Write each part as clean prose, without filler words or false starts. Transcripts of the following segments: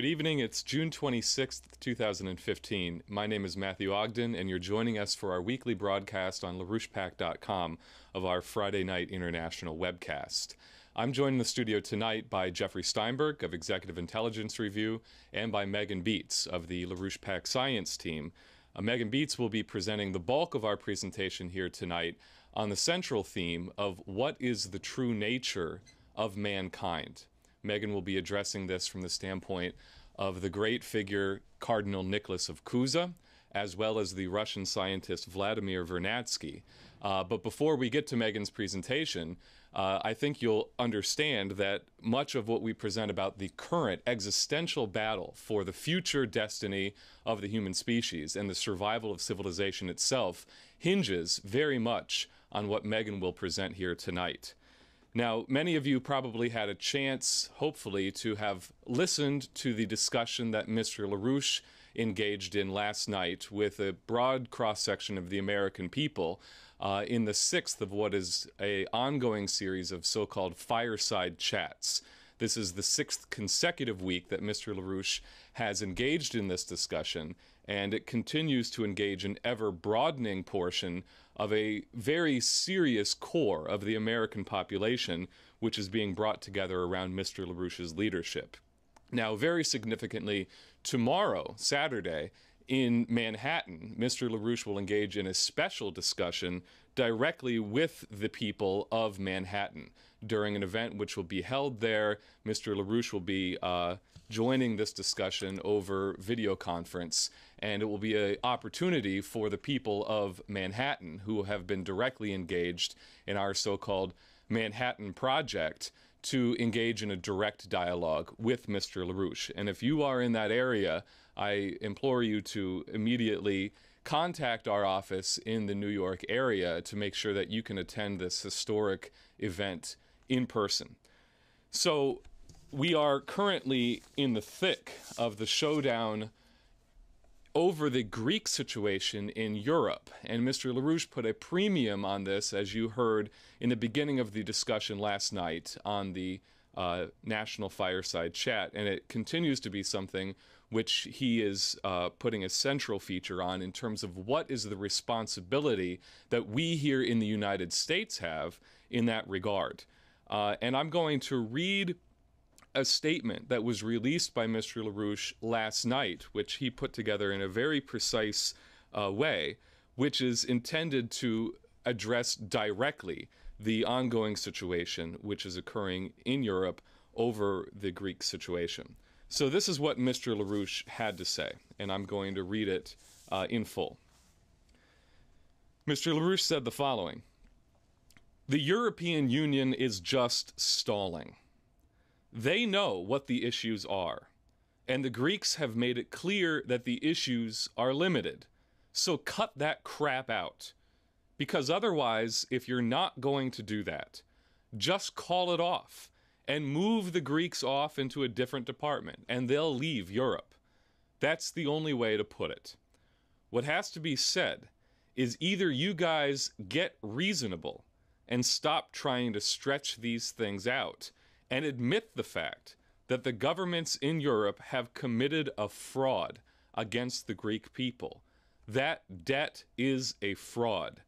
Good evening. It's June 26th, 2015. My name is Matthew Ogden, and you're joining us for our weekly broadcast on LaRouchepack.com of our Friday night international webcast. I'm joined in the studio tonight by Jeffrey Steinberg of Executive Intelligence Review and by Megan Beats of the LaRouche Pack Science team. Megan Beats will be presenting the bulk of our presentation here tonight on the central theme of what is the true nature of mankind. Megan will be addressing this from the standpoint of the great figure Cardinal Nicholas of Cusa, as well as the Russian scientist Vladimir Vernadsky. But before we get to Megan's presentation, I think you'll understand that much of what we present about the current existential battle for the future destiny of the human species and the survival of civilization itself hinges very much on what Megan will present here tonight. Now, many of you probably had a chance, hopefully, to have listened to the discussion that Mr. LaRouche engaged in last night with a broad cross-section of the American people in the sixth of what is an ongoing series of so-called fireside chats. This is the sixth consecutive week that Mr. LaRouche has engaged in this discussion, and it continues to engage an ever-broadening portion of a very serious core of the American population, which is being brought together around Mr. LaRouche's leadership. Now, very significantly, tomorrow, Saturday, in Manhattan, Mr. LaRouche will engage in a special discussion directly with the people of Manhattan during an event which will be held there. Mr. LaRouche will be joining this discussion over video conference, and it will be an opportunity for the people of Manhattan who have been directly engaged in our so-called Manhattan Project to engage in a direct dialogue with Mr. LaRouche. And if you are in that area, I implore you to immediately contact our office in the New York area to make sure that you can attend this historic event in person. So we are currently in the thick of the showdown over the Greek situation in Europe, and Mr. LaRouche put a premium on this, as you heard in the beginning of the discussion last night on the National Fireside Chat, and it continues to be something which he is putting a central feature on in terms of what is the responsibility that we here in the United States have in that regard. And I'm going to read a statement that was released by Mr. LaRouche last night, which he put together in a very precise way, which is intended to address directly the ongoing situation which is occurring in Europe over the Greek situation. So this is what Mr. LaRouche had to say, and I'm going to read it in full. Mr. LaRouche said the following: "The European Union is just stalling. They know what the issues are, and the Greeks have made it clear that the issues are limited. So cut that crap out. Because otherwise, if you're not going to do that, just call it off and move the Greeks off into a different department, and they'll leave Europe. That's the only way to put it. What has to be said is either you guys get reasonable and stop trying to stretch these things out, and admit the fact that the governments in Europe have committed a fraud against the Greek people. That debt is a fraud,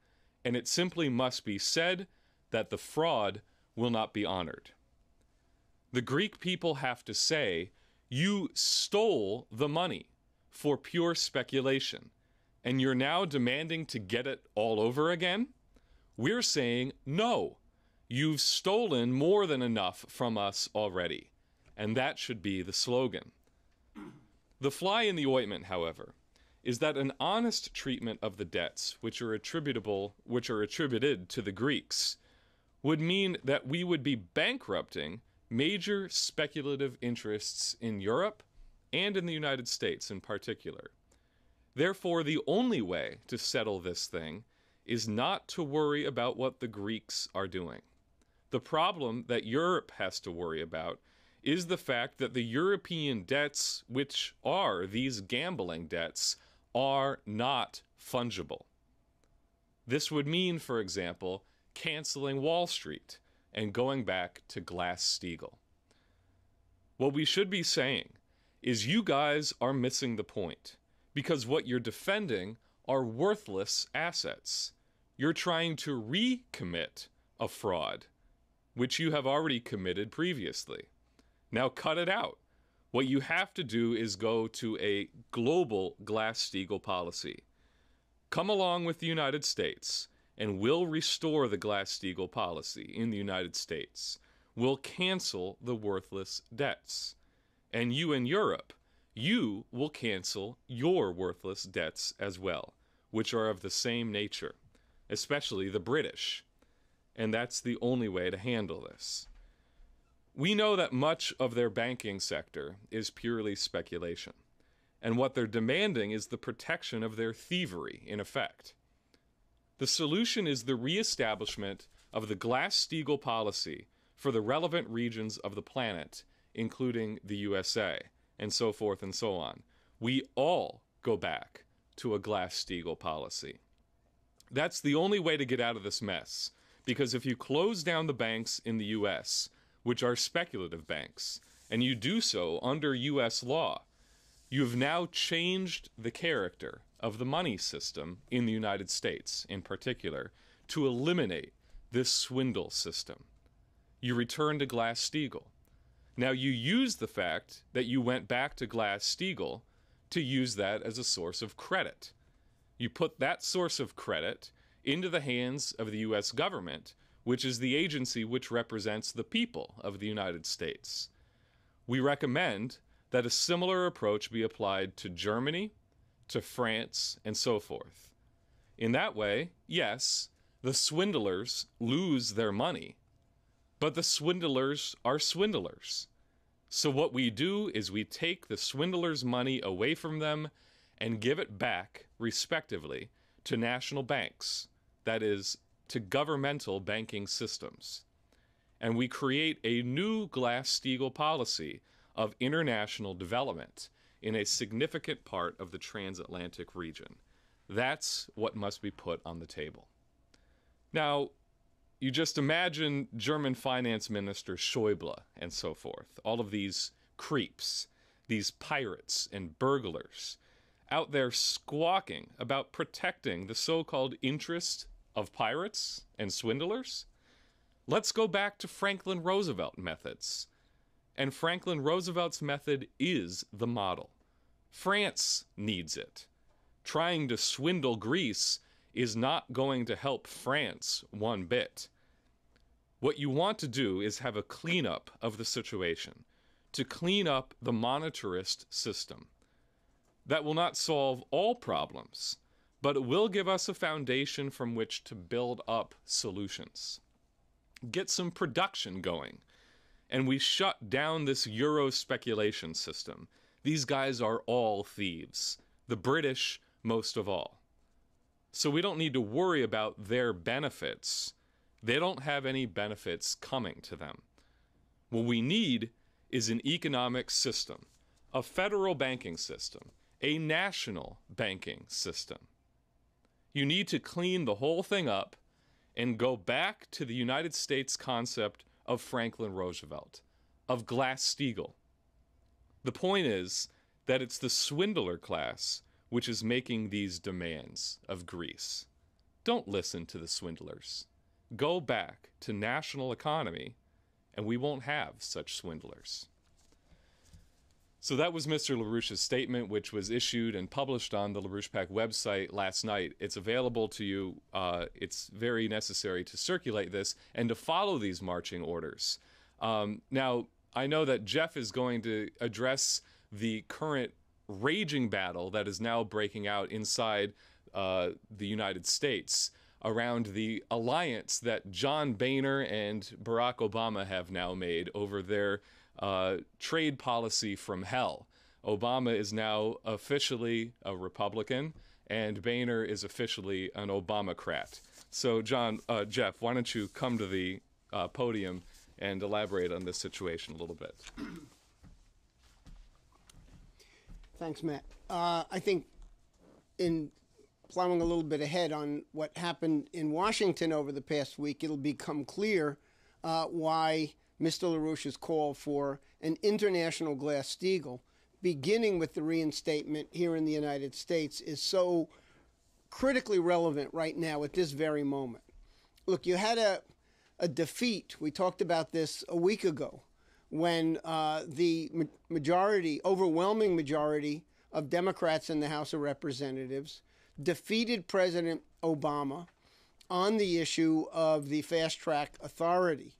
and it simply must be said that the fraud will not be honored. The Greek people have to say, you stole the money for pure speculation, and you're now demanding to get it all over again? We're saying no. You've stolen more than enough from us already, and that should be the slogan. The fly in the ointment, however, is that an honest treatment of the debts which are attributed to the Greeks would mean that we would be bankrupting major speculative interests in Europe and in the United States in particular. Therefore, the only way to settle this thing is not to worry about what the Greeks are doing. The problem that Europe has to worry about is the fact that the European debts, which are these gambling debts, are not fungible. This would mean, for example, canceling Wall Street and going back to Glass-Steagall. What we should be saying is you guys are missing the point, because what you're defending are worthless assets. You're trying to recommit a fraud, which you have already committed previously. Now cut it out. What you have to do is go to a global Glass-Steagall policy. Come along with the United States, and we'll restore the Glass-Steagall policy in the United States. We'll cancel the worthless debts. And you in Europe, you will cancel your worthless debts as well, which are of the same nature, especially the British. And that's the only way to handle this. We know that much of their banking sector is purely speculation, and what they're demanding is the protection of their thievery, in effect. The solution is the reestablishment of the Glass-Steagall policy for the relevant regions of the planet, including the USA, and so forth and so on. We all go back to a Glass-Steagall policy. That's the only way to get out of this mess, because if you close down the banks in the US, which are speculative banks, and you do so under U.S. law, you've now changed the character of the money system in the United States, in particular, to eliminate this swindle system. You return to Glass-Steagall. Now, you use the fact that you went back to Glass-Steagall to use that as a source of credit. You put that source of credit into the hands of the U.S. government, which is the agency which represents the people of the United States. We recommend that a similar approach be applied to Germany, to France, and so forth. In that way, yes, the swindlers lose their money, but the swindlers are swindlers. So what we do is we take the swindlers' money away from them and give it back, respectively, to national banks, that is, to governmental banking systems. And we create a new Glass-Steagall policy of international development in a significant part of the transatlantic region. That's what must be put on the table. Now, you just imagine German Finance Minister Schäuble and so forth, all of these creeps, these pirates and burglars, out there squawking about protecting the so-called interests of pirates and swindlers. Let's go back to Franklin Roosevelt methods. And Franklin Roosevelt's method is the model. France needs it. Trying to swindle Greece is not going to help France one bit. What you want to do is have a cleanup of the situation, to clean up the monetarist system. That will not solve all problems, but it will give us a foundation from which to build up solutions. Get some production going. And we shut down this Euro speculation system. These guys are all thieves. The British, most of all. So we don't need to worry about their benefits. They don't have any benefits coming to them. What we need is an economic system, a federal banking system, a national banking system. You need to clean the whole thing up and go back to the United States concept of Franklin Roosevelt, of Glass-Steagall. The point is that it's the swindler class which is making these demands of Greece. Don't listen to the swindlers. Go back to national economy, and we won't have such swindlers. So that was Mr. LaRouche's statement, which was issued and published on the LaRouche PAC website last night. It's available to you. It's very necessary to circulate this and to follow these marching orders. Now, I know that Jeff is going to address the current raging battle that is now breaking out inside the United States around the alliance that John Boehner and Barack Obama have now made over their trade policy from hell. Obama is now officially a Republican, and Boehner is officially an Obamacrat. So, Jeff, why don't you come to the podium and elaborate on this situation a little bit? Thanks, Matt. I think in plowing a little bit ahead on what happened in Washington over the past week, it'll become clear why Mr. LaRouche's call for an international Glass-Steagall beginning with the reinstatement here in the United States is so critically relevant right now at this very moment. Look, you had a defeat. We talked about this a week ago when the overwhelming majority of Democrats in the House of Representatives defeated President Obama on the issue of the fast track authority.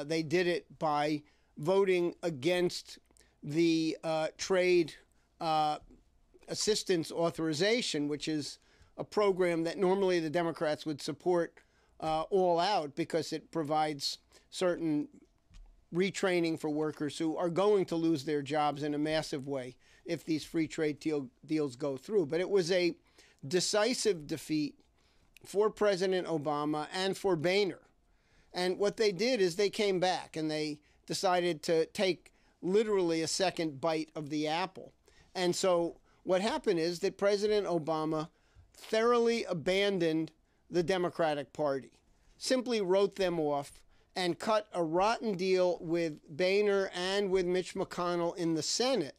They did it by voting against the trade assistance authorization, which is a program that normally the Democrats would support all out because it provides certain retraining for workers who are going to lose their jobs in a massive way if these free trade deals go through. But it was a decisive defeat for President Obama and for Boehner. And what they did is they came back and they decided to take literally a second bite of the apple. And so what happened is that President Obama thoroughly abandoned the Democratic Party, simply wrote them off, and cut a rotten deal with Boehner and with Mitch McConnell in the Senate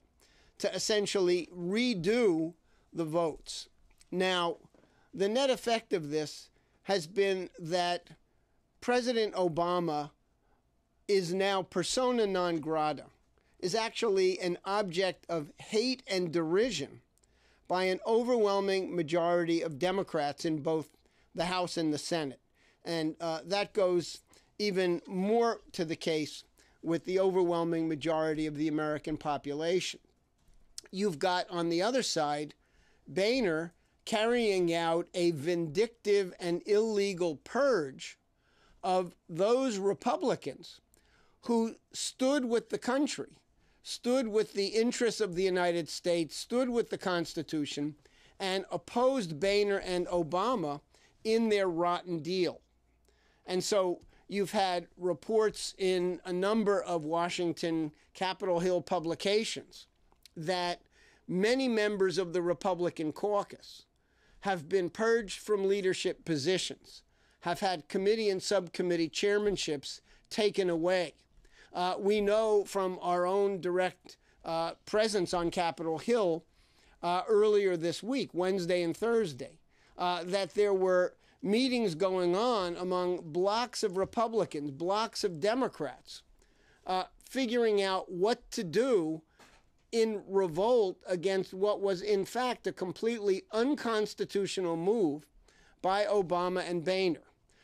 to essentially redo the votes. Now, the net effect of this has been that President Obama is now persona non grata, is actually an object of hate and derision by an overwhelming majority of Democrats in both the House and the Senate. And that goes even more to the case with the overwhelming majority of the American population. You've got, on the other side, Boehner carrying out a vindictive and illegal purge of those Republicans who stood with the country, stood with the interests of the United States, stood with the Constitution, and opposed Boehner and Obama in their rotten deal. And so you've had reports in a number of Washington Capitol Hill publications that many members of the Republican caucus have been purged from leadership positions, have had committee and subcommittee chairmanships taken away. We know from our own direct presence on Capitol Hill earlier this week, Wednesday and Thursday, that there were meetings going on among blocks of Republicans, blocks of Democrats, figuring out what to do in revolt against what was in fact a completely unconstitutional move by Obama and Boehner.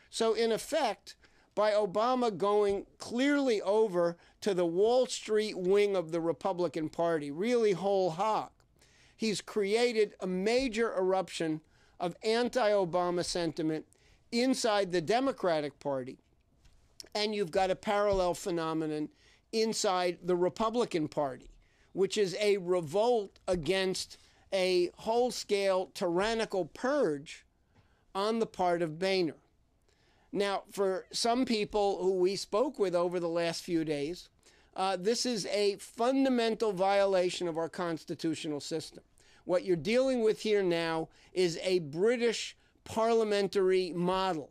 So in effect, by Obama going clearly over to the Wall Street wing of the Republican Party, really whole hog, he's created a major eruption of anti-Obama sentiment inside the Democratic Party. And you've got a parallel phenomenon inside the Republican Party, which is a revolt against a whole-scale tyrannical purge on the part of Boehner. Now, for some people who we spoke with over the last few days, this is a fundamental violation of our constitutional system. What you're dealing with here now is a British parliamentary model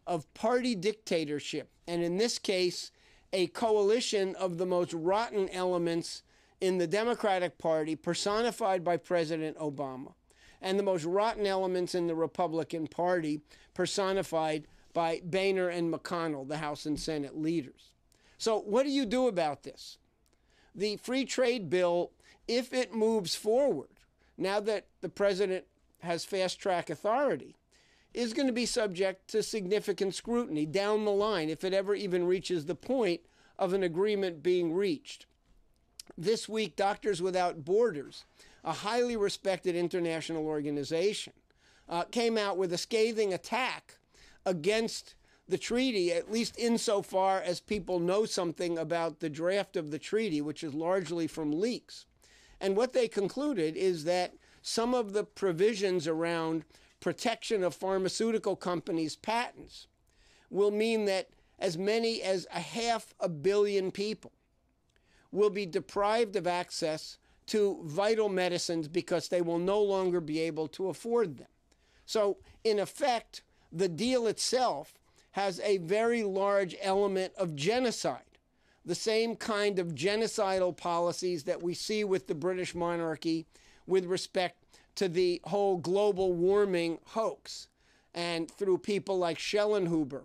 of party dictatorship, and in this case, a coalition of the most rotten elements in the Democratic Party, personified by President Obama, and the most rotten elements in the Republican Party, personified by Boehner and McConnell, the House and Senate leaders. So what do you do about this? The free trade bill, if it moves forward, now that the president has fast-track authority, is going to be subject to significant scrutiny down the line if it ever even reaches the point of an agreement being reached. This week, Doctors Without Borders, a highly respected international organization, came out with a scathing attack against the treaty, at least insofar as people know something about the draft of the treaty, which is largely from leaks. And what they concluded is that some of the provisions around protection of pharmaceutical companies' patents will mean that as many as 500 million people will be deprived of access to vital medicines because they will no longer be able to afford them. So, in effect, the deal itself has a very large element of genocide. the same kind of genocidal policies that we see with the British monarchy with respect to the whole global warming hoax, and through people like Schellenhuber,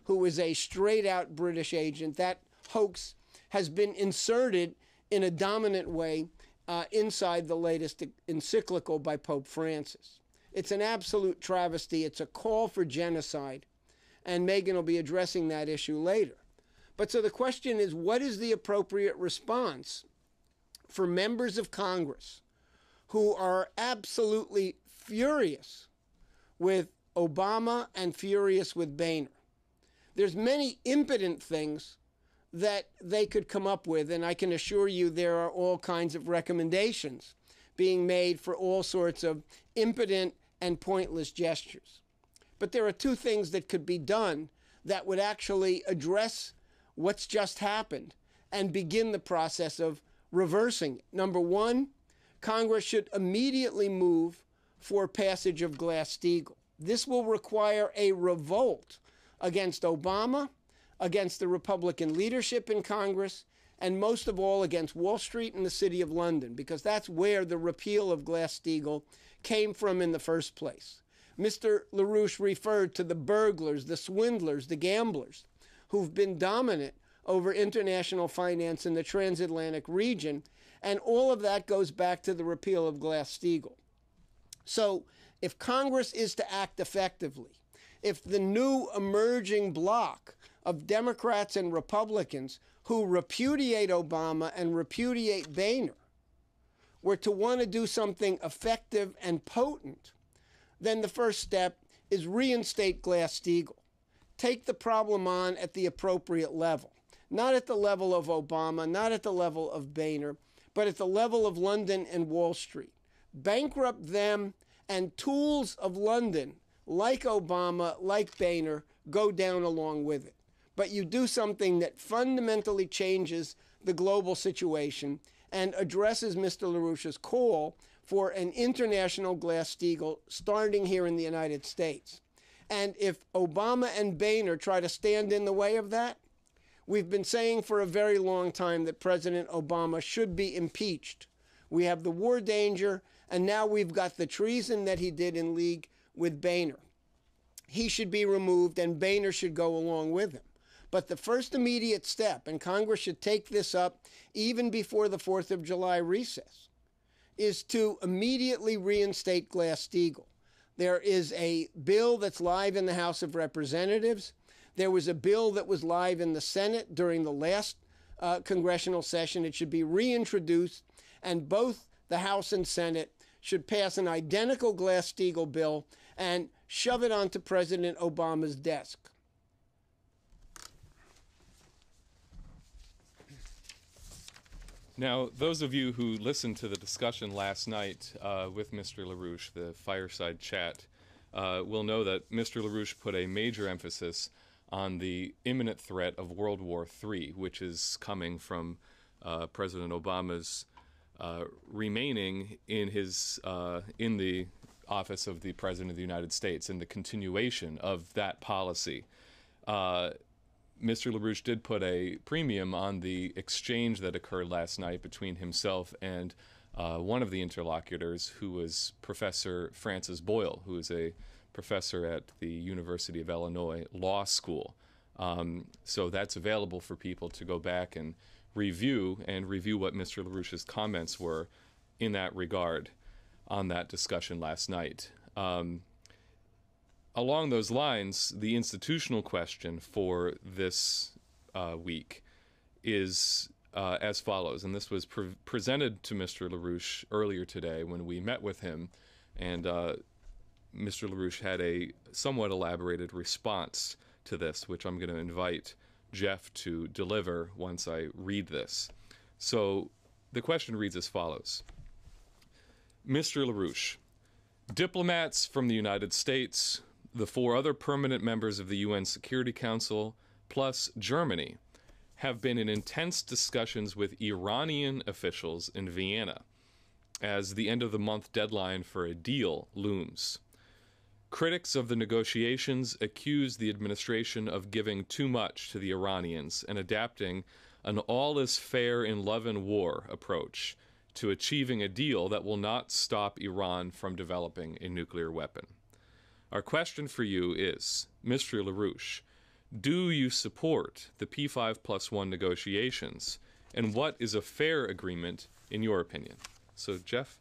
who is a straight-out British agent. That hoax has been inserted in a dominant way inside the latest encyclical by Pope Francis. It's an absolute travesty. It's a call for genocide, and Megan will be addressing that issue later. But so the question is, what is the appropriate response for members of Congress who are absolutely furious with Obama and furious with Boehner? There's many impotent things that they could come up with, and I can assure you there are all kinds of recommendations being made for all sorts of impotent and pointless gestures. But there are two things that could be done that would actually address what's just happened and begin the process of reversing it. Number one, Congress should immediately move for passage of Glass-Steagall. This will require a revolt against Obama, against the Republican leadership in Congress, and most of all against Wall Street and the City of London, because that's where the repeal of Glass-Steagall came from in the first place. Mr. LaRouche referred to the burglars, the swindlers, the gamblers, who've been dominant over international finance in the transatlantic region, and all of that goes back to the repeal of Glass-Steagall. So if Congress is to act effectively, if the new emerging bloc of Democrats and Republicans who repudiate Obama and repudiate Boehner were to want to do something effective and potent, then the first step is reinstate Glass-Steagall. Take the problem on at the appropriate level, not at the level of Obama, not at the level of Boehner, but at the level of London and Wall Street. Bankrupt them, and tools of London, like Obama, like Boehner, go down along with it. But you do something that fundamentally changes the global situation and addresses Mr. LaRouche's call for an international Glass-Steagall starting here in the United States. And if Obama and Boehner try to stand in the way of that, we've been saying for a very long time that President Obama should be impeached. We have the war danger, and now we've got the treason that he did in league with Boehner. He should be removed, and Boehner should go along with him. But the first immediate step, and Congress should take this up even before the 4th of July recess, is to immediately reinstate Glass-Steagall. There is a bill that's live in the House of Representatives. There was a bill that was live in the Senate during the last congressional session. It should be reintroduced, and both the House and Senate should pass an identical Glass-Steagall bill and shove it onto President Obama's desk. Now, those of you who listened to the discussion last night with Mr. LaRouche, the fireside chat, will know that Mr. LaRouche put a major emphasis on the imminent threat of World War III, which is coming from President Obama's remaining in the office of the President of the United States and the continuation of that policy. Mr. LaRouche did put a premium on the exchange that occurred last night between himself and one of the interlocutors, who was Professor Francis Boyle, who is a professor at the University of Illinois Law School. So that's available for people to go back and review what Mr. LaRouche's comments were in that regard on that discussion last night. Along those lines, the institutional question for this week is as follows, and this was presented to Mr. LaRouche earlier today when we met with him, and Mr. LaRouche had a somewhat elaborated response to this, which I'm going to invite Jeff to deliver once I read this. So the question reads as follows. Mr. LaRouche, diplomats from the United States, the 4 other permanent members of the UN Security Council, plus Germany, have been in intense discussions with Iranian officials in Vienna as the end-of-the-month deadline for a deal looms. Critics of the negotiations accuse the administration of giving too much to the Iranians and adapting an all is fair in love and war approach to achieving a deal that will not stop Iran from developing a nuclear weapon. Our question for you is, Mr. LaRouche, do you support the P5+1 negotiations, and what is a fair agreement in your opinion? So, Jeff?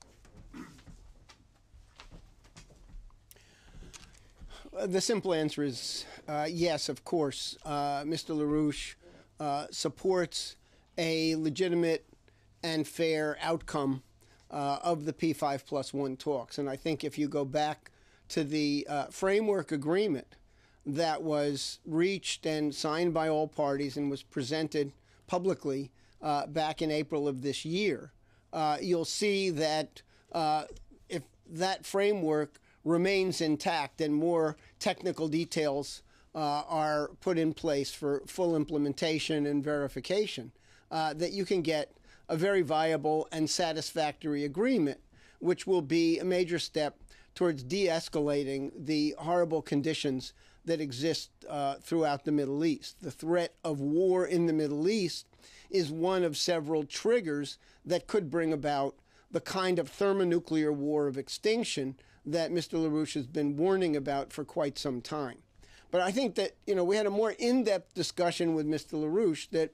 The simple answer is yes, of course. Mr. LaRouche supports a legitimate and fair outcome of the P5+1 talks. And I think if you go back to the framework agreement that was reached and signed by all parties and was presented publicly back in April of this year, you'll see that if that framework remains intact and more technical details are put in place for full implementation and verification, that you can get a very viable and satisfactory agreement, which will be a major step towards de-escalating the horrible conditions that exist throughout the Middle East. The threat of war in the Middle East is one of several triggers that could bring about the kind of thermonuclear war of extinction that Mr. LaRouche has been warning about for quite some time. But I think that, we had a more in-depth discussion with Mr. LaRouche that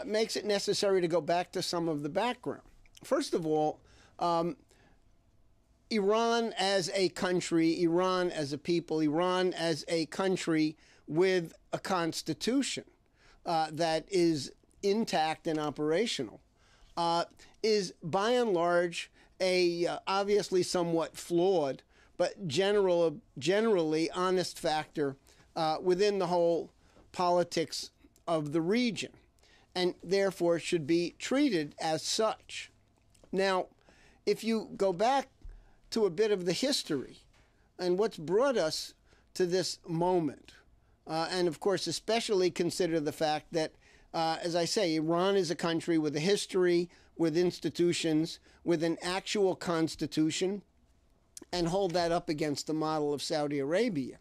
makes it necessary to go back to some of the background. First of all, Iran as a country, Iran as a people, Iran as a country with a constitution that is intact and operational, is by and large a obviously somewhat flawed but generally honest factor within the whole politics of the region, and therefore should be treated as such. Now, if you go back to a bit of the history and what's brought us to this moment, and of course especially consider the fact that, as I say, Iran is a country with a history, with institutions, with an actual constitution, and hold that up against the model of Saudi Arabia,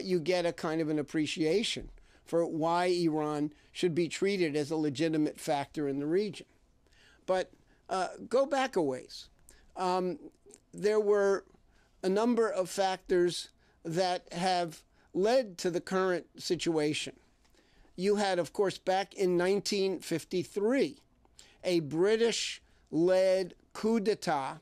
you get a kind of an appreciation for why Iran should be treated as a legitimate factor in the region. But go back a ways. There were a number of factors that have led to the current situation. You had, of course, back in 1953, a British-led coup d'etat.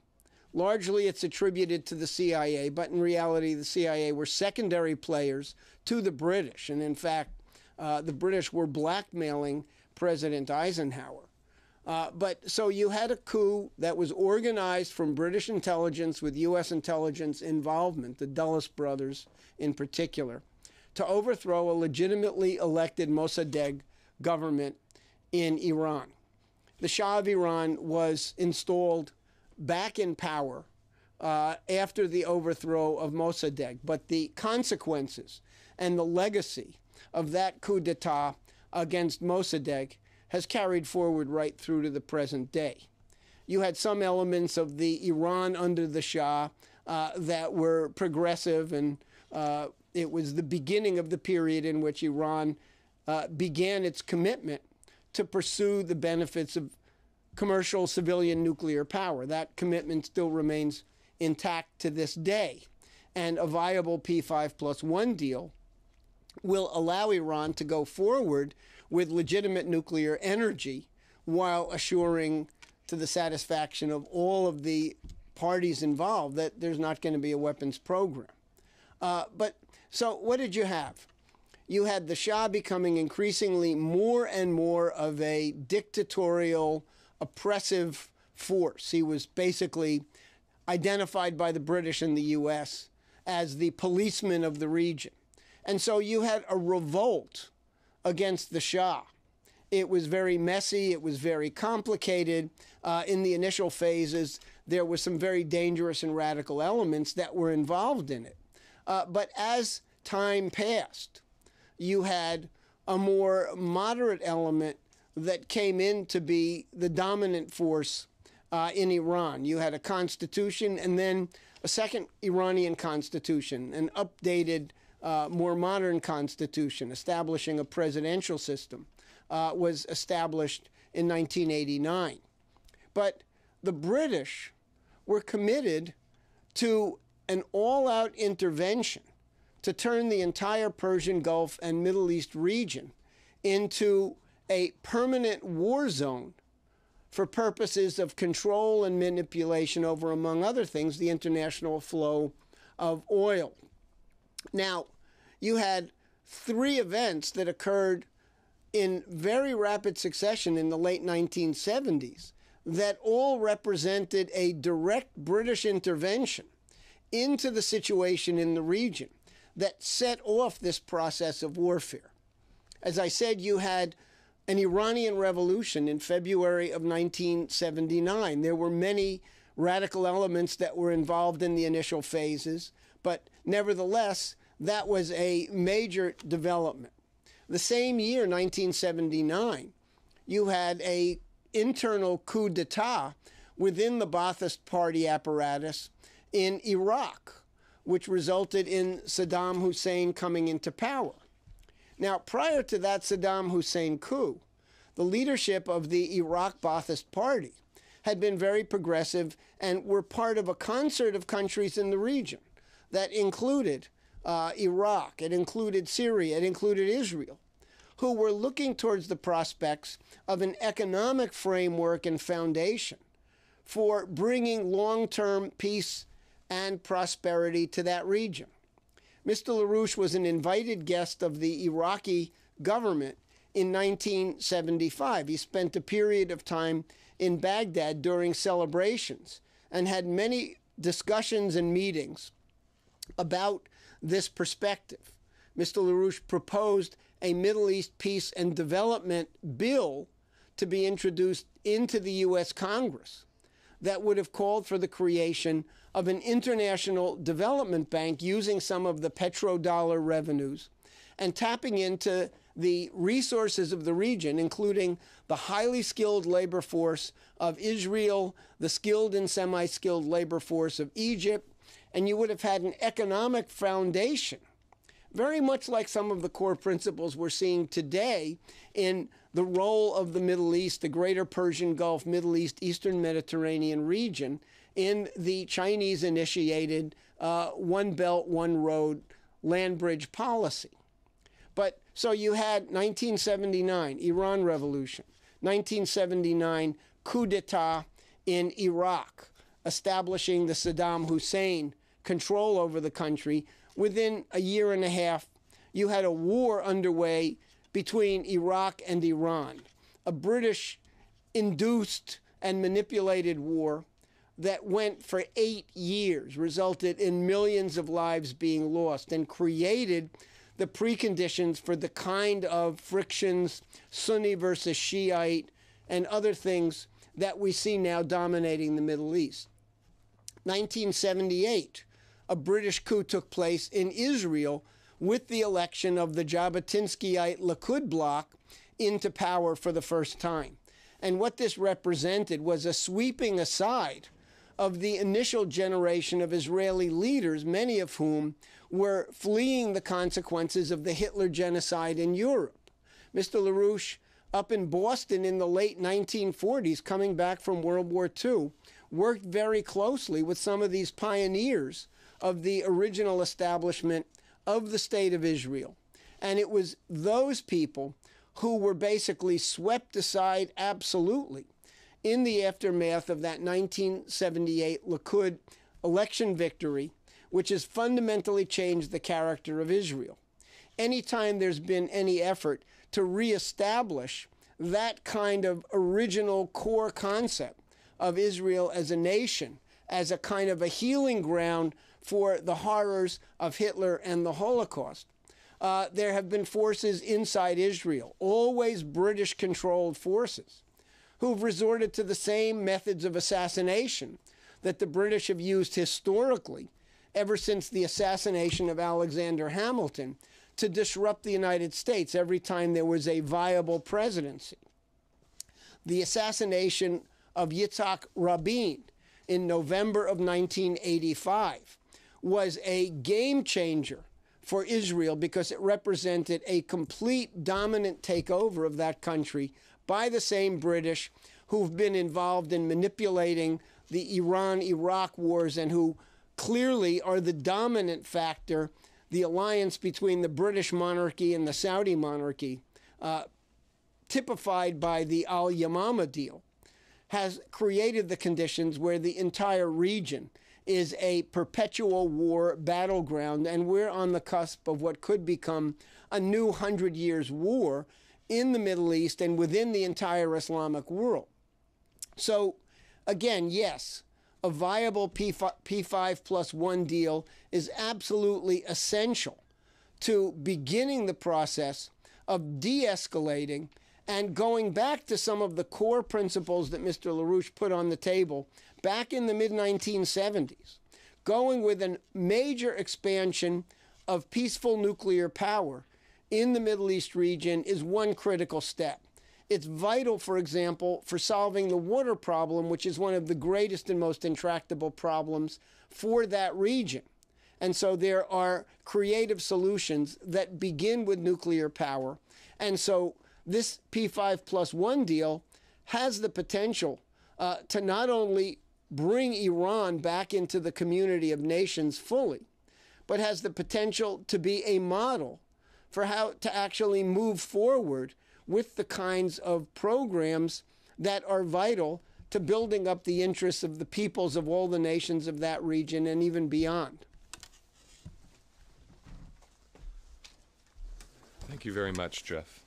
Largely it's attributed to the CIA, but in reality the CIA were secondary players to the British. And in fact, the British were blackmailing President Eisenhower. So you had a coup that was organized from British intelligence with U.S. intelligence involvement, the Dulles brothers in particular, to overthrow a legitimately elected Mossadegh government in Iran. The Shah of Iran was installed back in power after the overthrow of Mossadegh, but the consequences and the legacy of that coup d'etat against Mossadegh has carried forward right through to the present day. You had some elements of the Iran under the Shah that were progressive, and it was the beginning of the period in which Iran began its commitment to pursue the benefits of commercial civilian nuclear power. That commitment still remains intact to this day. And a viable P5+1 deal will allow Iran to go forward with legitimate nuclear energy while assuring to the satisfaction of all of the parties involved that there's not going to be a weapons program. So what did you have? You had the Shah becoming increasingly more and more of a dictatorial, oppressive force. He was basically identified by the British and the U.S. as the policeman of the region. And so you had a revolt against the Shah. It was very messy. It was very complicated. In the initial phases, there were some very dangerous and radical elements that were involved in it. But as time passed, you had a more moderate element that came in to be the dominant force in Iran. You had a constitution and then a second Iranian constitution, an updated, more modern constitution establishing a presidential system was established in 1989. But the British were committed to an all-out intervention to turn the entire Persian Gulf and Middle East region into a permanent war zone for purposes of control and manipulation over, among other things, the international flow of oil. Now, you had three events that occurred in very rapid succession in the late 1970s that all represented a direct British intervention into the situation in the region that set off this process of warfare. As I said, you had an Iranian revolution in February of 1979. There were many radical elements that were involved in the initial phases, but nevertheless, that was a major development. The same year, 1979, you had an internal coup d'etat within the Ba'athist Party apparatus in Iraq, which resulted in Saddam Hussein coming into power. Now, prior to that Saddam Hussein coup, the leadership of the Iraq Ba'athist Party had been very progressive and were part of a concert of countries in the region that included Iraq, it included Syria, it included Israel, who were looking towards the prospects of an economic framework and foundation for bringing long-term peace and prosperity to that region. Mr. LaRouche was an invited guest of the Iraqi government in 1975. He spent a period of time in Baghdad during celebrations and had many discussions and meetings about this perspective. Mr. LaRouche proposed a Middle East peace and development bill to be introduced into the U.S. Congress that would have called for the creation of an international development bank using some of the petrodollar revenues and tapping into the resources of the region, including the highly skilled labor force of Israel, the skilled and semi-skilled labor force of Egypt, and you would have had an economic foundation, very much like some of the core principles we're seeing today in the role of the Middle East, the greater Persian Gulf, Middle East, Eastern Mediterranean region in the Chinese-initiated One Belt, One Road land bridge policy. But so you had 1979, Iran Revolution, 1979, coup d'etat in Iraq, establishing the Saddam Hussein control over the country. Within a year and a half, you had a war underway between Iraq and Iran, a British-induced and manipulated war that went for 8 years, resulted in millions of lives being lost, and created the preconditions for the kind of frictions, Sunni versus Shiite, and other things that we see now dominating the Middle East. 1978, a British coup took place in Israel with the election of the Jabotinskiite Likud bloc into power for the first time. And what this represented was a sweeping aside of the initial generation of Israeli leaders, many of whom were fleeing the consequences of the Hitler genocide in Europe. Mr. LaRouche, up in Boston in the late 1940s, coming back from World War II, worked very closely with some of these pioneers of the original establishment of the State of Israel. And it was those people who were basically swept aside absolutely in the aftermath of that 1978 Likud election victory, which has fundamentally changed the character of Israel. Anytime there's been any effort to reestablish that kind of original core concept of Israel as a nation, as a kind of a healing ground for the horrors of Hitler and the Holocaust, there have been forces inside Israel, always British-controlled forces, who've resorted to the same methods of assassination that the British have used historically ever since the assassination of Alexander Hamilton to disrupt the United States every time there was a viable presidency. The assassination of Yitzhak Rabin in November of 1985 was a game changer for Israel because it represented a complete dominant takeover of that country by the same British who've been involved in manipulating the Iran-Iraq wars and who clearly are the dominant factor, the alliance between the British monarchy and the Saudi monarchy, typified by the Al-Yamama deal, has created the conditions where the entire region is a perpetual war battleground, and we're on the cusp of what could become a new 100 Years' war in the Middle East and within the entire Islamic world. So, again, yes, a viable P5+1 deal is absolutely essential to beginning the process of de-escalating and going back to some of the core principles that Mr. LaRouche put on the table back in the mid-1970s, going with a major expansion of peaceful nuclear power in the Middle East region is one critical step. It's vital, for example, for solving the water problem, which is one of the greatest and most intractable problems for that region. And so there are creative solutions that begin with nuclear power. And so this P5+1 deal has the potential to not only bring Iran back into the community of nations fully, but has the potential to be a model for how to actually move forward with the kinds of programs that are vital to building up the interests of the peoples of all the nations of that region and even beyond. Thank you very much, Jeff.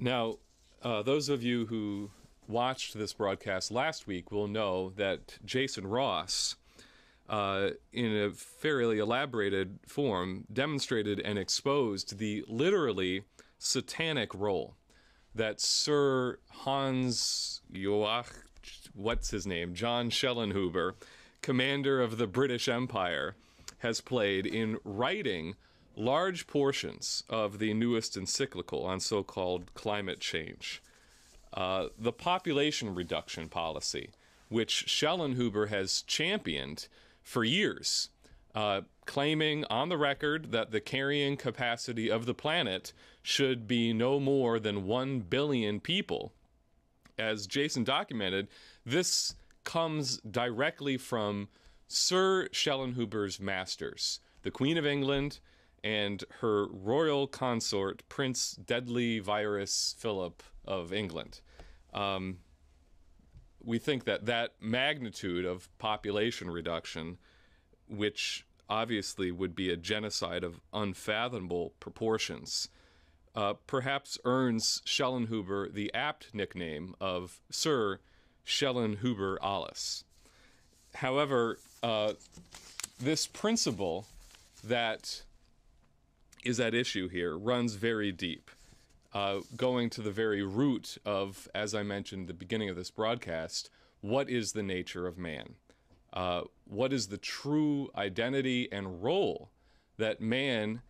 Now, those of you who watched this broadcast last week will know that Jason Ross, in a fairly elaborated form, demonstrated and exposed the literally satanic role that Sir Hans John Schellenhuber, commander of the British Empire, has played in writing large portions of the newest encyclical on so-called climate change. The population reduction policy, which Schellenhuber has championed for years, claiming on the record that the carrying capacity of the planet should be no more than 1 billion people. As Jason documented, this comes directly from Sir Schellenhuber's masters, the Queen of England and her royal consort, Prince Deadly Virus Philip of England. We think that that magnitude of population reduction, which obviously would be a genocide of unfathomable proportions, perhaps earns Schellenhuber the apt nickname of Sir Schellenhuber Alles. However, this principle that is at issue here runs very deep, going to the very root of, as I mentioned at the beginning of this broadcast, what is the nature of man? What is the true identity and role that man,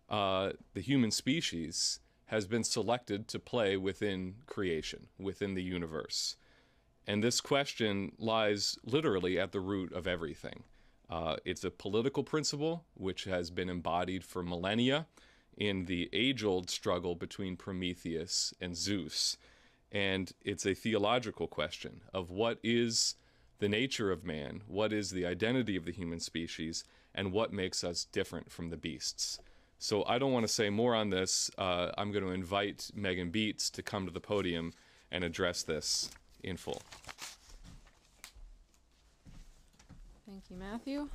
the human species, has been selected to play within creation, within the universe? And this question lies literally at the root of everything. It's a political principle which has been embodied for millennia in the age-old struggle between Prometheus and Zeus. And it's a theological question of what is the nature of man, what is the identity of the human species, and what makes us different from the beasts. So I don't want to say more on this. I'm going to invite Megan Beats to come to the podium and address this in full. Thank you, Matthew.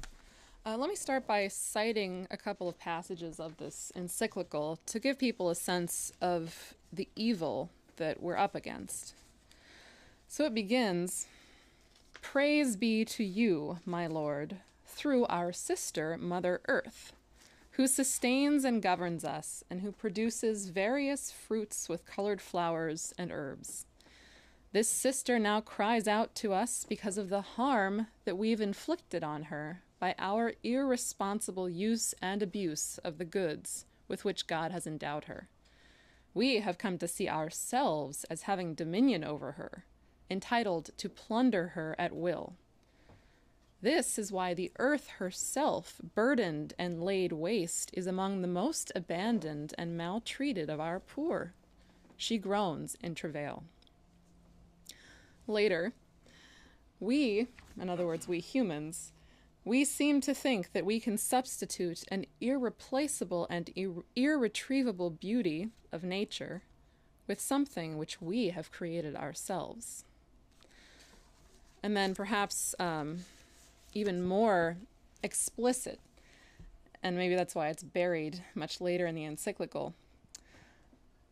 Let me start by citing a couple of passages of this encyclical to give people a sense of the evil that we're up against. So it begins, "Praise be to you, my Lord, through our sister, Mother Earth, who sustains and governs us, and who produces various fruits with colored flowers and herbs. This sister now cries out to us because of the harm that we've inflicted on her by our irresponsible use and abuse of the goods with which God has endowed her. We have come to see ourselves as having dominion over her, entitled to plunder her at will. This is why the earth herself, burdened and laid waste, is among the most abandoned and maltreated of our poor. She groans in travail. Later, we, in other words, we humans, we seem to think that we can substitute an irreplaceable and irretrievable beauty of nature with something which we have created ourselves. And then perhaps even more explicit, and maybe that's why it's buried much later in the encyclical,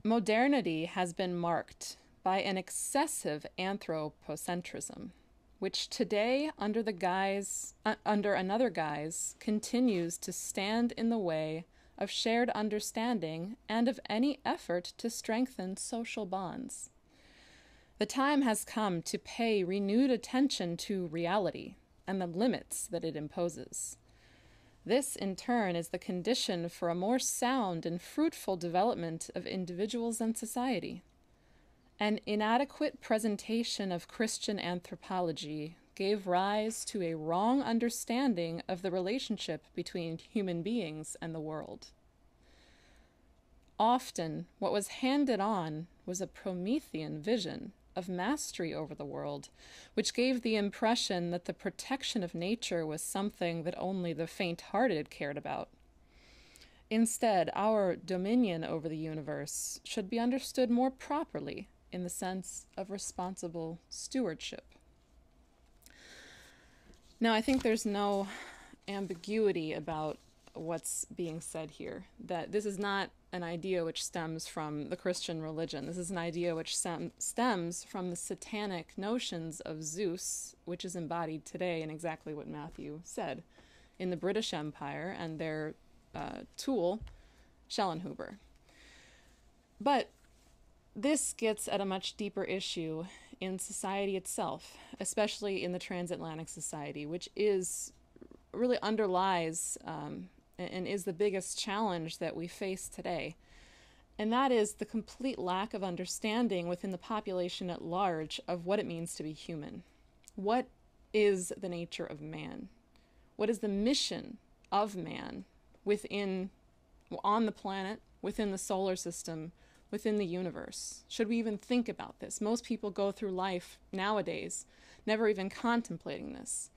modernity has been marked by an excessive anthropocentrism, which today, under another guise, continues to stand in the way of shared understanding and of any effort to strengthen social bonds. The time has come to pay renewed attention to reality and the limits that it imposes. This, in turn, is the condition for a more sound and fruitful development of individuals and society. An inadequate presentation of Christian anthropology gave rise to a wrong understanding of the relationship between human beings and the world. Often, what was handed on was a Promethean vision of mastery over the world, which gave the impression that the protection of nature was something that only the faint-hearted cared about. Instead, our dominion over the universe should be understood more properly in the sense of responsible stewardship. Now, I think there's no ambiguity about what's being said here, that this is not an idea which stems from the Christian religion. This is an idea which stems from the satanic notions of Zeus, which is embodied today in exactly what Matthew said, in the British Empire and their tool, Schellenhuber. But this gets at a much deeper issue in society itself, especially in the transatlantic society, which really underlies and is the biggest challenge that we face today. And that is the complete lack of understanding within the population at large of what it means to be human. What is the nature of man? What is the mission of man on the planet, within the solar system, within the universe? Should we even think about this? Most people go through life nowadays never even contemplating this,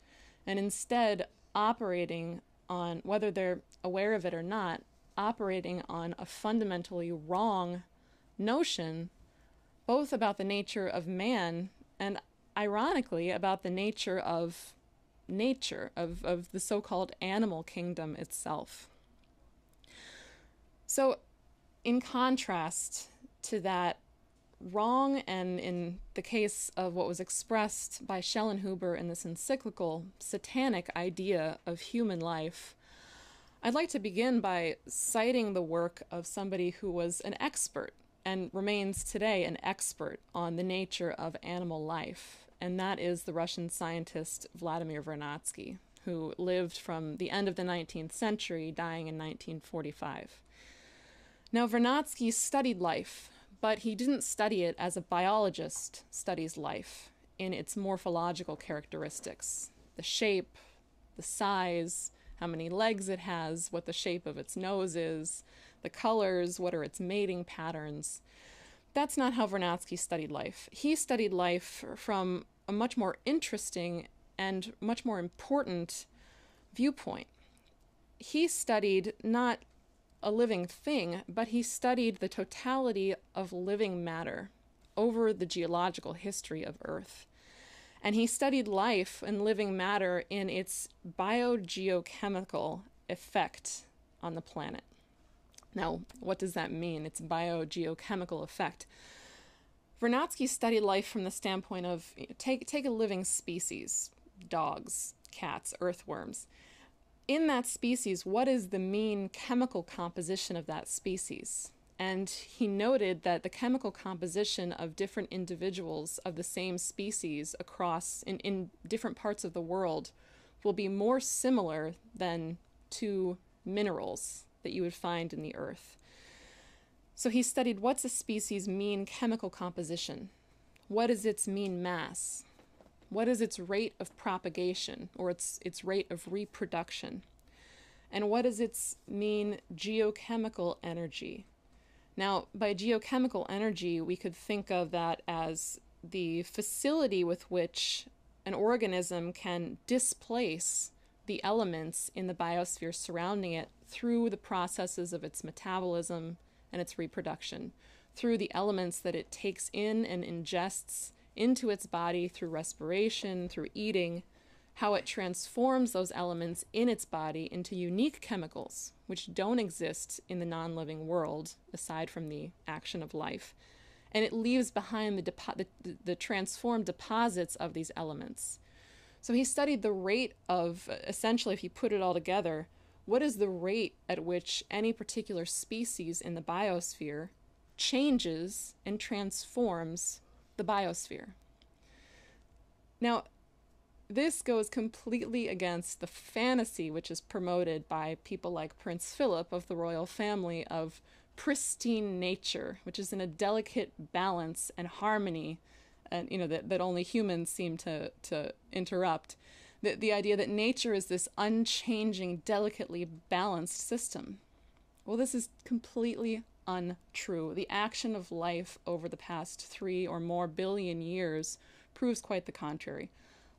and instead operating on, whether they're aware of it or not, operating on a fundamentally wrong notion, both about the nature of man and, ironically, about the nature of nature, of the so-called animal kingdom itself. So, in contrast to that wrong, and in the case of what was expressed by Schellenhuber in this encyclical, satanic idea of human life, I'd like to begin by citing the work of somebody who was an expert and remains today an expert on the nature of animal life, and that is the Russian scientist Vladimir Vernadsky, who lived from the end of the 19th century, dying in 1945. Now, Vernadsky studied life, but he didn't study it as a biologist studies life in its morphological characteristics, the shape, the size, how many legs it has, what the shape of its nose is, the colors, what are its mating patterns. That's not how Vernadsky studied life. He studied life from a much more interesting and much more important viewpoint. He studied not a living thing, but he studied the totality of living matter over the geological history of Earth. And he studied life and living matter in its biogeochemical effect on the planet. Now, what does that mean, its biogeochemical effect? Vernadsky studied life from the standpoint of, take a living species, dogs, cats, earthworms. In that species, what is the mean chemical composition of that species? And he noted that the chemical composition of different individuals of the same species across in different parts of the world will be more similar than to minerals that you would find in the earth. So he studied what's a species' mean chemical composition? What is its mean mass? What is its rate of propagation, or its rate of reproduction? And what does its mean geochemical energy? Now, by geochemical energy, we could think of that as the facility with which an organism can displace the elements in the biosphere surrounding it through the processes of its metabolism and its reproduction, through the elements that it takes in and ingests into its body through respiration, through eating, how it transforms those elements in its body into unique chemicals which don't exist in the non-living world aside from the action of life. And it leaves behind the transformed deposits of these elements. So he studied the rate of, essentially, if you put it all together, what is the rate at which any particular species in the biosphere changes and transforms the biosphere. Now, this goes completely against the fantasy which is promoted by people like Prince Philip of the royal family of pristine nature, which is in a delicate balance and harmony, and that only humans seem to interrupt. The idea that nature is this unchanging, delicately balanced system. Well, this is completely untrue. The action of life over the past 3 or more billion years proves quite the contrary.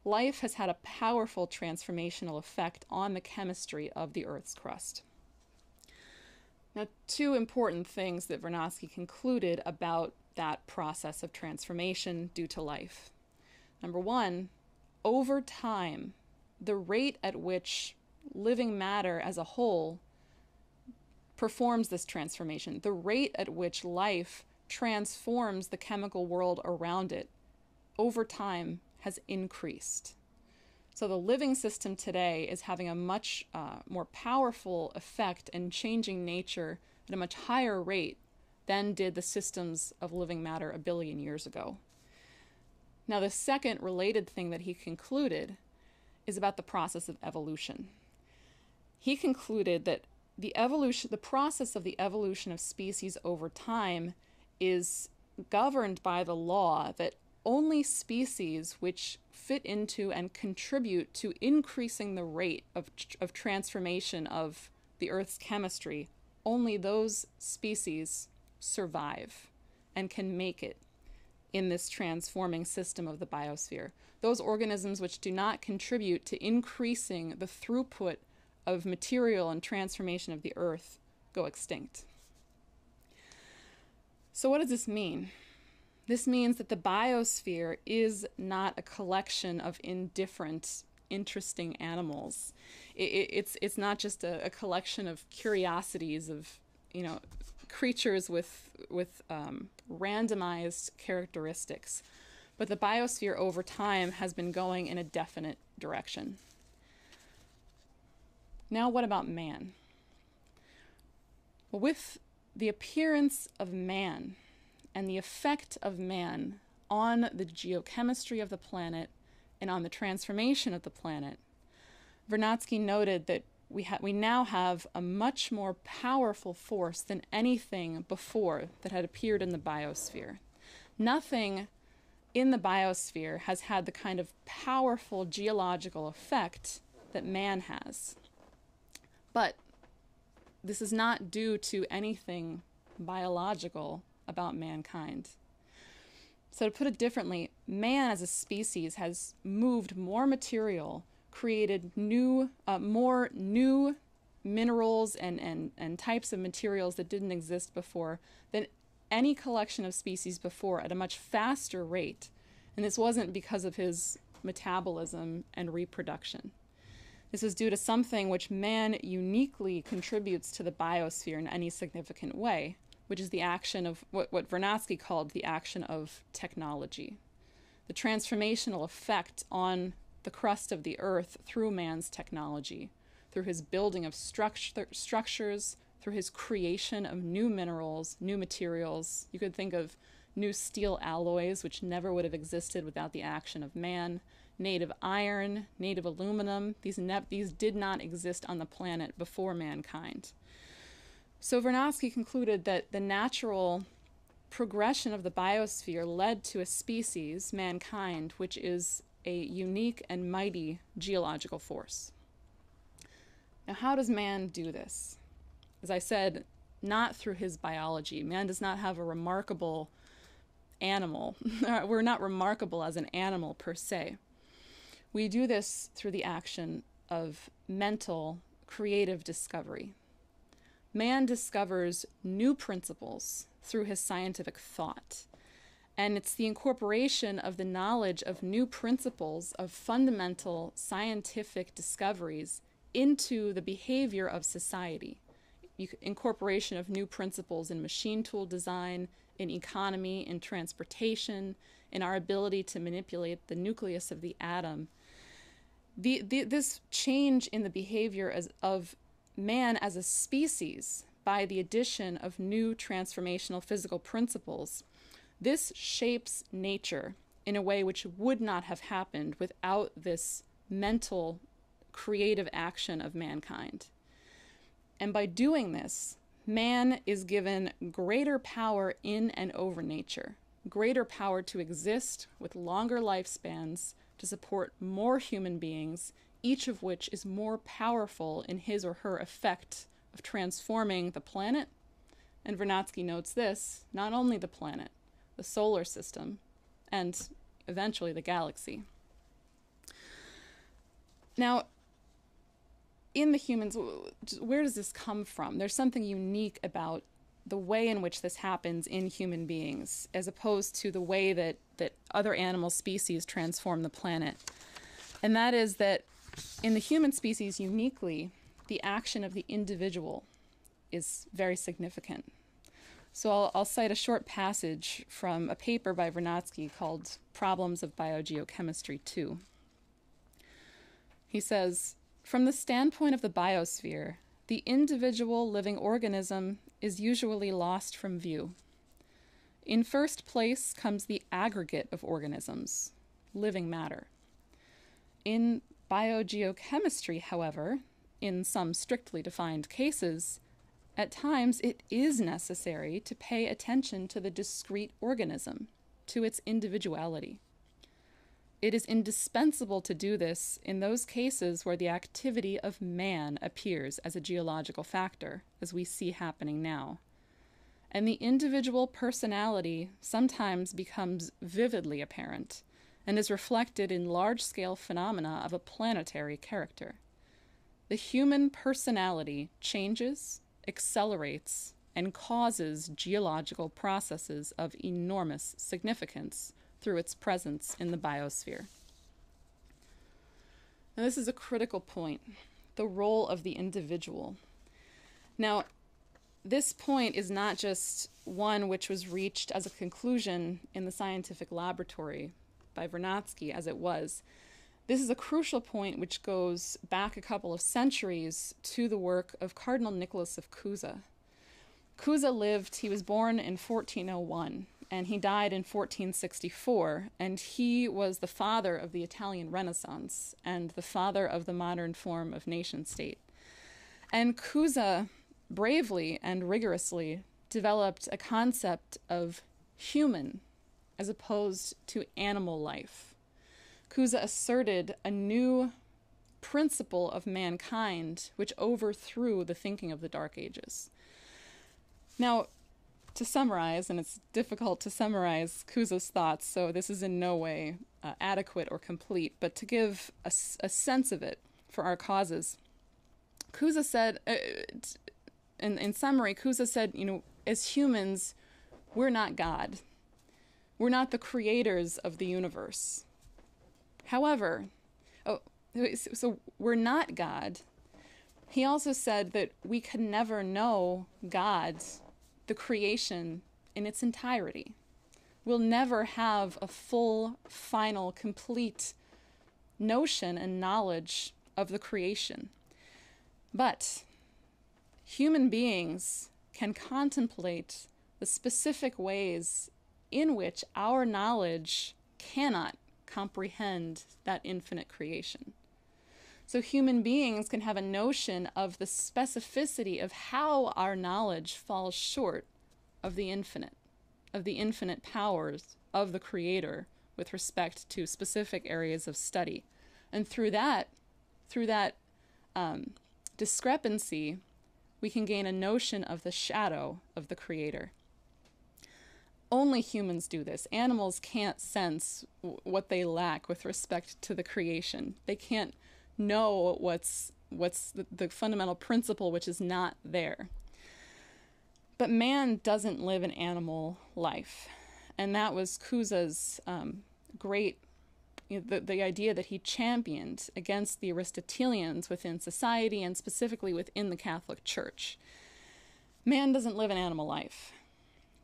Life has had a powerful transformational effect on the chemistry of the Earth's crust. Now, 2 important things that Vernadsky concluded about that process of transformation due to life. Number 1, over time, the rate at which living matter as a whole performs this transformation, the rate at which life transforms the chemical world around it, over time has increased. So the living system today is having a much more powerful effect and changing nature at a much higher rate than did the systems of living matter a billion years ago. Now, the second related thing that he concluded is about the process of evolution. He concluded that the process of the evolution of species over time is governed by the law that only species which fit into and contribute to increasing the rate of transformation of the Earth's chemistry, only those species survive and can make it in this transforming system of the biosphere. Those organisms which do not contribute to increasing the throughput of material and transformation of the Earth go extinct. So what does this mean? This means that the biosphere is not a collection of indifferent, interesting animals. It's not just a collection of curiosities of, creatures with randomized characteristics. But the biosphere over time has been going in a definite direction. Now, what about man? Well, with the appearance of man and the effect of man on the geochemistry of the planet and on the transformation of the planet, Vernadsky noted that we now have a much more powerful force than anything before that had appeared in the biosphere. Nothing in the biosphere has had the kind of powerful geological effect that man has. But this is not due to anything biological about mankind. So to put it differently, man as a species has moved more material, created more new minerals and types of materials that didn't exist before than any collection of species before at a much faster rate. And this wasn't because of his metabolism and reproduction. This is due to something which man uniquely contributes to the biosphere in any significant way, which is the action of what Vernadsky called the action of technology. The transformational effect on the crust of the Earth through man's technology, through his building of structures, through his creation of new minerals, new materials. You could think of new steel alloys, which never would have existed without the action of man, native iron, native aluminum. These did not exist on the planet before mankind. So Vernadsky concluded that the natural progression of the biosphere led to a species, mankind, which is a unique and mighty geological force. Now, how does man do this? As I said, not through his biology. Man does not have a remarkable animal. We're not remarkable as an animal per se. We do this through the action of mental, creative discovery. Man discovers new principles through his scientific thought. And it's the incorporation of the knowledge of new principles, of fundamental scientific discoveries into the behavior of society. Incorporation of new principles in machine tool design, in economy, in transportation, in our ability to manipulate the nucleus of the atom. This change in the behavior of man as a species by the addition of new transformational physical principles, this shapes nature in a way which would not have happened without this mental, creative action of mankind. And by doing this, man is given greater power in and over nature, greater power to exist with longer lifespans, to support more human beings, each of which is more powerful in his or her effect of transforming the planet. And Vernadsky notes this, not only the planet, the solar system, and eventually the galaxy. Now, in the humans, where does this come from? There's something unique about the way in which this happens in human beings, as opposed to the way that other animal species transform the planet. And that is that in the human species uniquely, the action of the individual is very significant. So I'll cite a short passage from a paper by Vernadsky called Problems of Biogeochemistry 2. He says, "From the standpoint of the biosphere, the individual living organism is usually lost from view. In first place comes the aggregate of organisms, living matter. In biogeochemistry, however, in some strictly defined cases, at times it is necessary to pay attention to the discrete organism, to its individuality. It is indispensable to do this in those cases where the activity of man appears as a geological factor, as we see happening now. And the individual personality sometimes becomes vividly apparent and is reflected in large-scale phenomena of a planetary character. The human personality changes, accelerates, and causes geological processes of enormous significance through its presence in the biosphere." Now, this is a critical point, the role of the individual. Now, this point is not just one which was reached as a conclusion in the scientific laboratory by Vernadsky, as it was. This is a crucial point which goes back a couple of centuries to the work of Cardinal Nicholas of Cusa. Cusa lived, he was born in 1401, and he died in 1464, and he was the father of the Italian Renaissance and the father of the modern form of nation-state. And Cusa bravely and rigorously developed a concept of human as opposed to animal life. Cusa asserted a new principle of mankind which overthrew the thinking of the Dark Ages. Now, to summarize, and it's difficult to summarize Cusa's thoughts, so this is in no way adequate or complete, but to give a sense of it for our causes, Cusa said, in summary, Cusa said, as humans, we're not God. We're not the creators of the universe. However, so we're not God. He also said that we could never know God, the creation, in its entirety. We'll never have a full, final, complete notion and knowledge of the creation. But human beings can contemplate the specific ways in which our knowledge cannot comprehend that infinite creation. So human beings can have a notion of the specificity of how our knowledge falls short of the infinite powers of the Creator with respect to specific areas of study. And through that discrepancy, we can gain a notion of the shadow of the Creator. Only humans do this. Animals can't sense what they lack with respect to the creation. They can't know what's the fundamental principle which is not there. But man doesn't live an animal life. And that was Cusa's great, the idea that he championed against the Aristotelians within society and specifically within the Catholic Church. Man doesn't live an animal life.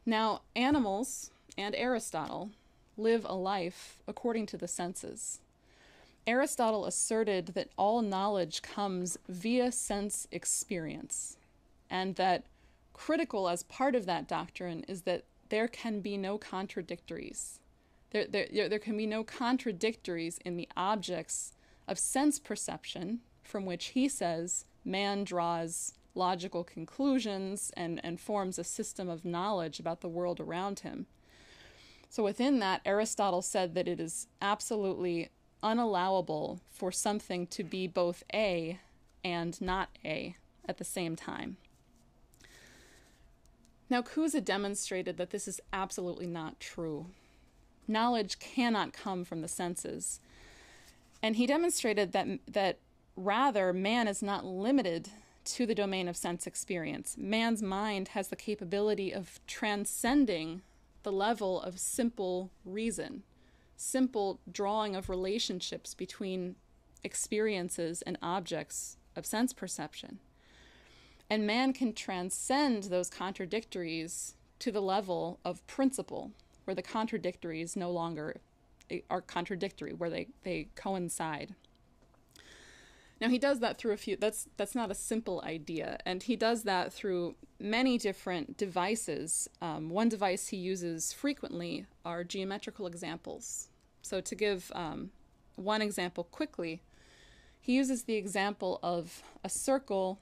Now, animals and Aristotle live a life according to the senses. Aristotle asserted that all knowledge comes via sense experience, and that critical as part of that doctrine is that there can be no contradictories. There can be no contradictories in the objects of sense perception from which he says man draws logical conclusions and forms a system of knowledge about the world around him. So within that, Aristotle said that it is absolutely unallowable for something to be both A and not A at the same time. Now, Cusa demonstrated that this is absolutely not true. Knowledge cannot come from the senses. And he demonstrated that rather, man is not limited to the domain of sense experience. Man's mind has the capability of transcending the level of simple reason, simple drawing of relationships between experiences and objects of sense perception. And man can transcend those contradictories to the level of principle, where the contradictories no longer are contradictory, where they coincide. Now, he does that through that's not a simple idea, and he does that through many different devices. One device he uses frequently are geometrical examples. So to give one example quickly, he uses the example of a circle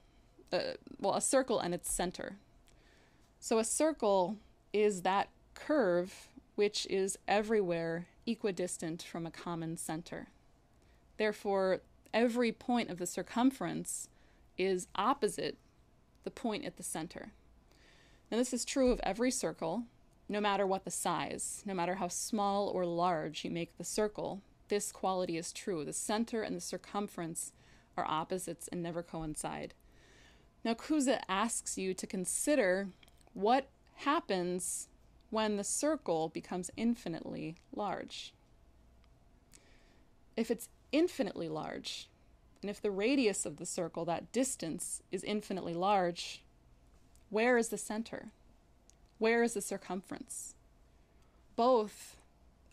and its center. So a circle is that curve which is everywhere equidistant from a common center. Therefore, every point of the circumference is opposite the point at the center. Now, this is true of every circle, no matter what the size, no matter how small or large you make the circle. This quality is true. The center and the circumference are opposites and never coincide. Now, Cusa asks you to consider what happens when the circle becomes infinitely large. If it's infinitely large, and if the radius of the circle, that distance, is infinitely large, where is the center? Where is the circumference? Both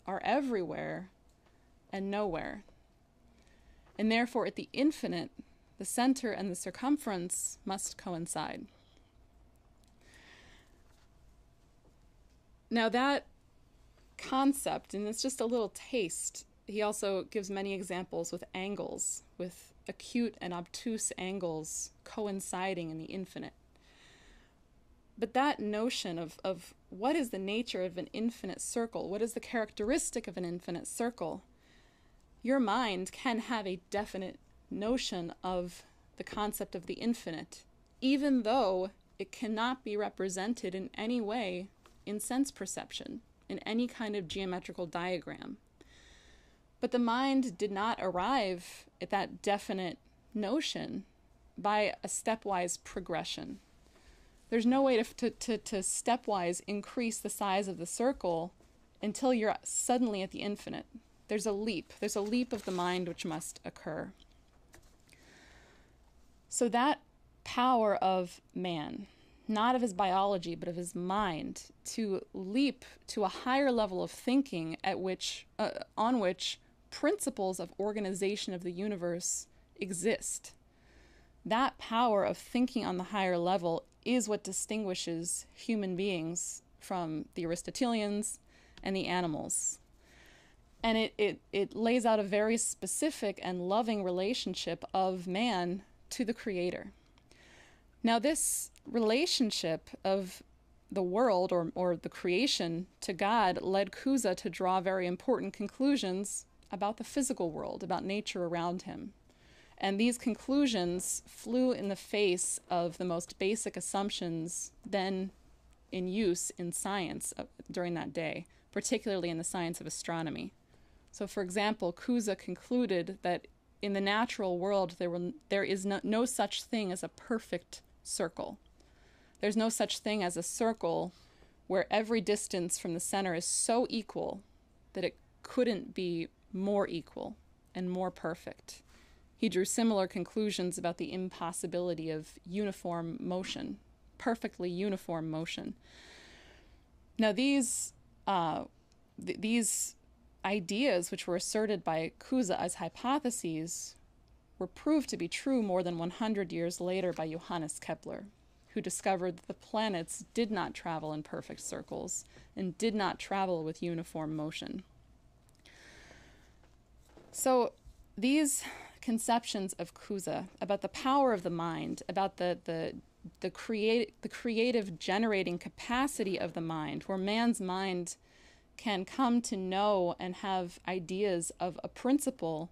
are everywhere and nowhere. And therefore, at the infinite, the center and the circumference must coincide. Now that concept, and it's just a little taste, he also gives many examples with angles, with acute and obtuse angles coinciding in the infinite. But that notion of what is the nature of an infinite circle, what is the characteristic of an infinite circle, your mind can have a definite notion of the concept of the infinite, even though it cannot be represented in any way in sense perception, in any kind of geometrical diagram. But the mind did not arrive at that definite notion by a stepwise progression. There's no way to stepwise increase the size of the circle until you're suddenly at the infinite. There's a leap. There's a leap of the mind which must occur. So that power of man, not of his biology, but of his mind, to leap to a higher level of thinking on which principles of organization of the universe exist. That power of thinking on the higher level is what distinguishes human beings from the Aristotelians and the animals. And it lays out a very specific and loving relationship of man to the Creator. Now, this relationship of the world or the creation to God led Cusa to draw very important conclusions about the physical world, about nature around him. And these conclusions flew in the face of the most basic assumptions then in use in science during that day, particularly in the science of astronomy. So, for example, Cusa concluded that in the natural world there is no such thing as a perfect circle. There's no such thing as a circle where every distance from the center is so equal that it couldn't be more equal and more perfect. He drew similar conclusions about the impossibility of uniform motion, perfectly uniform motion. Now, these ideas, which were asserted by Cusa as hypotheses, were proved to be true more than 100 years later by Johannes Kepler, who discovered that the planets did not travel in perfect circles and did not travel with uniform motion. So these conceptions of Cusa about the power of the mind, about the creative generating capacity of the mind, where man's mind can come to know and have ideas of a principle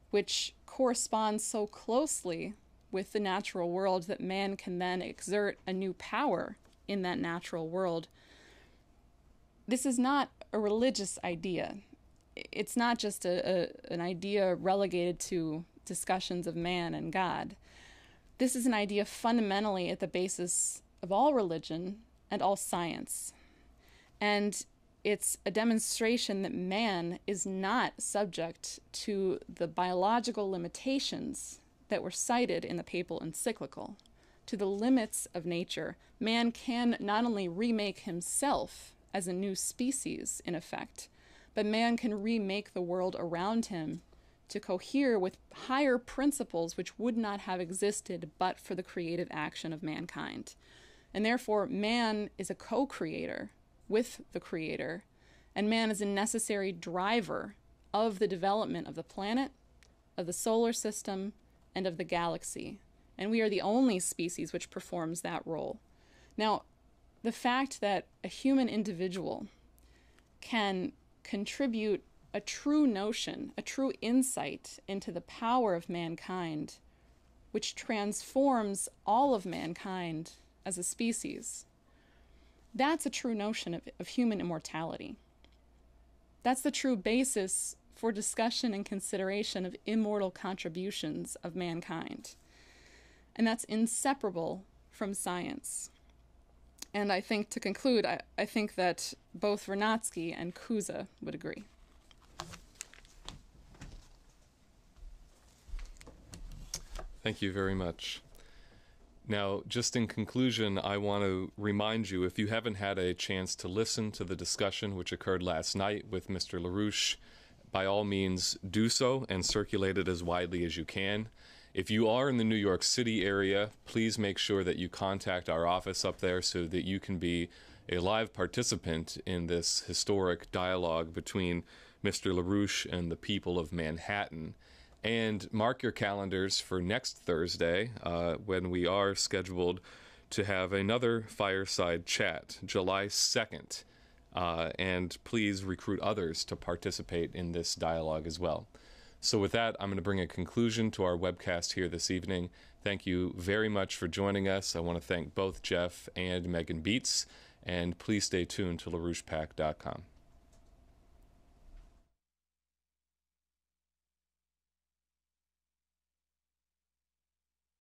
which corresponds so closely with the natural world that man can then exert a new power in that natural world. This is not a religious idea. It's not just an idea relegated to discussions of man and God. This is an idea fundamentally at the basis of all religion and all science. And it's a demonstration that man is not subject to the biological limitations that were cited in the papal encyclical, to the limits of nature. Man can not only remake himself as a new species, in effect, but man can remake the world around him to cohere with higher principles which would not have existed but for the creative action of mankind. And therefore, man is a co-creator with the Creator, and man is a necessary driver of the development of the planet, of the solar system, and of the galaxy. And we are the only species which performs that role. Now, the fact that a human individual can contribute a true notion, a true insight into the power of mankind, which transforms all of mankind as a species, that's a true notion of human immortality. That's the true basis for discussion and consideration of immortal contributions of mankind. And that's inseparable from science. And I think, to conclude, I think that both Vernadsky and Cusa would agree. Thank you very much. Now, just in conclusion, I want to remind you, if you haven't had a chance to listen to the discussion which occurred last night with Mr. LaRouche, by all means do so and circulate it as widely as you can. If you are in the New York City area, please make sure that you contact our office up there so that you can be a live participant in this historic dialogue between Mr. LaRouche and the people of Manhattan. And mark your calendars for next Thursday, when we are scheduled to have another fireside chat, July 2nd. And please recruit others to participate in this dialogue as well. So with that, I'm going to bring a conclusion to our webcast here this evening. Thank you very much for joining us. I want to thank both Jeff and Megan Beats, and please stay tuned to LaRouchePAC.com.